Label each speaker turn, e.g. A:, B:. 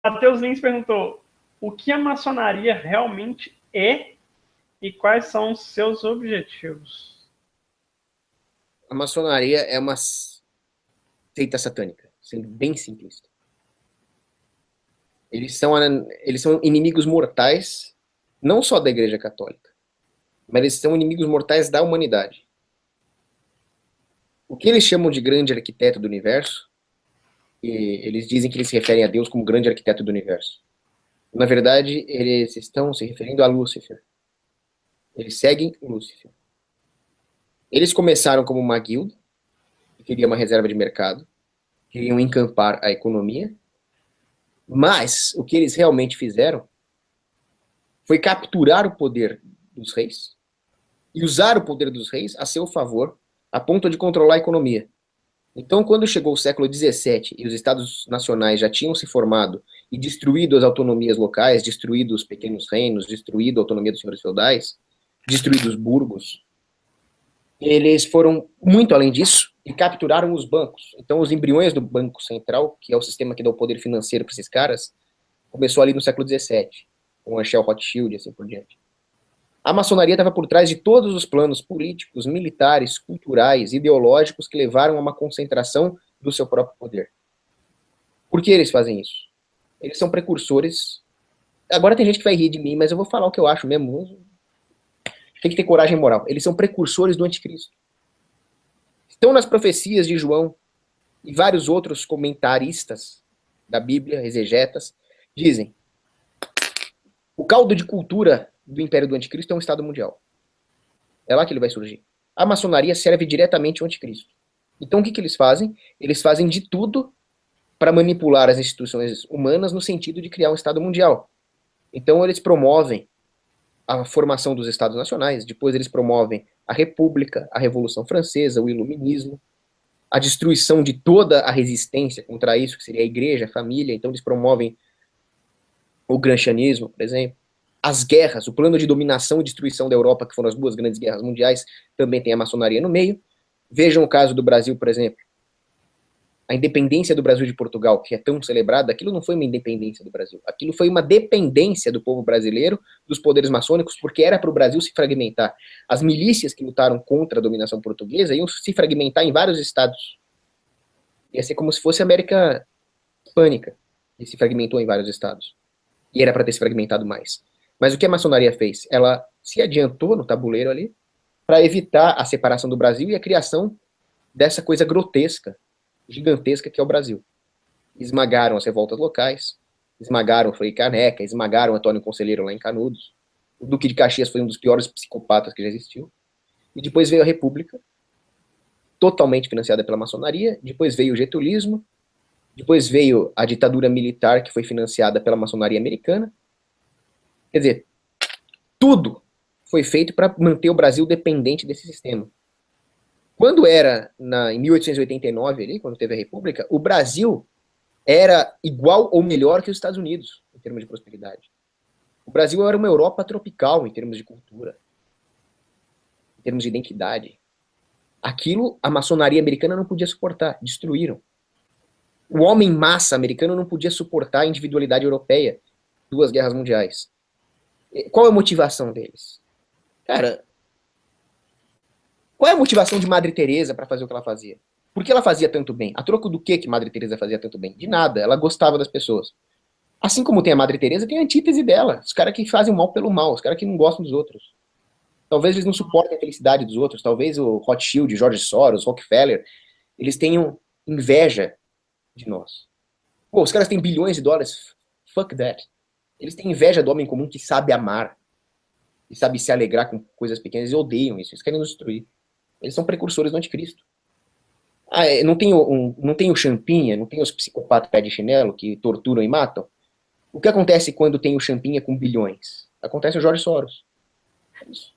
A: Matheus Lins perguntou: o que a maçonaria realmente é e quais são os seus objetivos?
B: A maçonaria é uma seita satânica, sendo bem simplista. Eles são inimigos mortais, não só da Igreja Católica, mas eles são inimigos mortais da humanidade. O que eles chamam de grande arquiteto do universo, e eles dizem que eles se referem a Deus como grande arquiteto do universo. Na verdade, eles estão se referindo a Lúcifer. Eles seguem Lúcifer. Eles começaram como uma guilda, que queria uma reserva de mercado, queriam encampar a economia, mas o que eles realmente fizeram foi capturar o poder dos reis e usar o poder dos reis a seu favor, a ponto de controlar a economia. Então, quando chegou o século XVII e os estados nacionais já tinham se formado e destruído as autonomias locais, destruído os pequenos reinos, destruído a autonomia dos senhores feudais, destruído os burgos, eles foram muito além disso e capturaram os bancos. Então, os embriões do Banco Central, que é o sistema que dá o poder financeiro para esses caras, começou ali no século XVII, com a Shell Rothschild e assim por diante. A maçonaria estava por trás de todos os planos políticos, militares, culturais, ideológicos que levaram a uma concentração do seu próprio poder. Por que eles fazem isso? Eles são precursores. Agora tem gente que vai rir de mim, mas eu vou falar o que eu acho mesmo. Tem que ter coragem moral. Eles são precursores do anticristo. Estão nas profecias de João e vários outros comentaristas da Bíblia, exegetas, dizem: o caldo de cultura do império do anticristo é um Estado mundial. É lá que ele vai surgir. A maçonaria serve diretamente ao anticristo. Então o que eles fazem? Eles fazem de tudo para manipular as instituições humanas no sentido de criar um Estado mundial. Então eles promovem a formação dos Estados nacionais, depois eles promovem a República, a Revolução Francesa, o Iluminismo, a destruição de toda a resistência contra isso, que seria a igreja, a família. Então eles promovem o gramscianismo, por exemplo. As guerras, o plano de dominação e destruição da Europa, que foram as duas grandes guerras mundiais, também tem a maçonaria no meio. Vejam o caso do Brasil, por exemplo. A independência do Brasil de Portugal, que é tão celebrada, aquilo não foi uma independência do Brasil. Aquilo foi uma dependência do povo brasileiro dos poderes maçônicos, porque era para o Brasil se fragmentar. As milícias que lutaram contra a dominação portuguesa iam se fragmentar em vários estados. Ia ser como se fosse a América Hispânica, que se fragmentou em vários estados. E era para ter se fragmentado mais. Mas o que a maçonaria fez? Ela se adiantou no tabuleiro ali para evitar a separação do Brasil e a criação dessa coisa grotesca, gigantesca que é o Brasil. Esmagaram as revoltas locais, esmagaram o Frei Caneca, esmagaram o Antônio Conselheiro lá em Canudos. O Duque de Caxias foi um dos piores psicopatas que já existiu. E depois veio a República, totalmente financiada pela maçonaria. Depois veio o getulismo. Depois veio a ditadura militar, que foi financiada pela maçonaria americana. Quer dizer, tudo foi feito para manter o Brasil dependente desse sistema. Quando era em 1889, ali, quando teve a República, o Brasil era igual ou melhor que os Estados Unidos, em termos de prosperidade. O Brasil era uma Europa tropical, em termos de cultura, em termos de identidade. Aquilo a maçonaria americana não podia suportar, destruíram. O homem massa americano não podia suportar a individualidade europeia, duas guerras mundiais. Qual é a motivação deles? Cara, qual é a motivação de Madre Teresa para fazer o que ela fazia? Por que ela fazia tanto bem? A troco do que Madre Teresa fazia tanto bem? De nada, ela gostava das pessoas. Assim como tem a Madre Teresa, tem a antítese dela. Os caras que fazem o mal pelo mal, os caras que não gostam dos outros. Talvez eles não suportem a felicidade dos outros, talvez o Rothschild, George Soros, Rockefeller, eles tenham inveja de nós. Pô, os caras têm bilhões de dólares, fuck that. Eles têm inveja do homem comum que sabe amar, e sabe se alegrar com coisas pequenas, e odeiam isso, eles querem nos destruir. Eles são precursores do anticristo. Ah, não tem o Champinha, não tem os psicopatas pé de chinelo que torturam e matam? O que acontece quando tem o Champinha com bilhões? Acontece o Jorge Soros. É isso.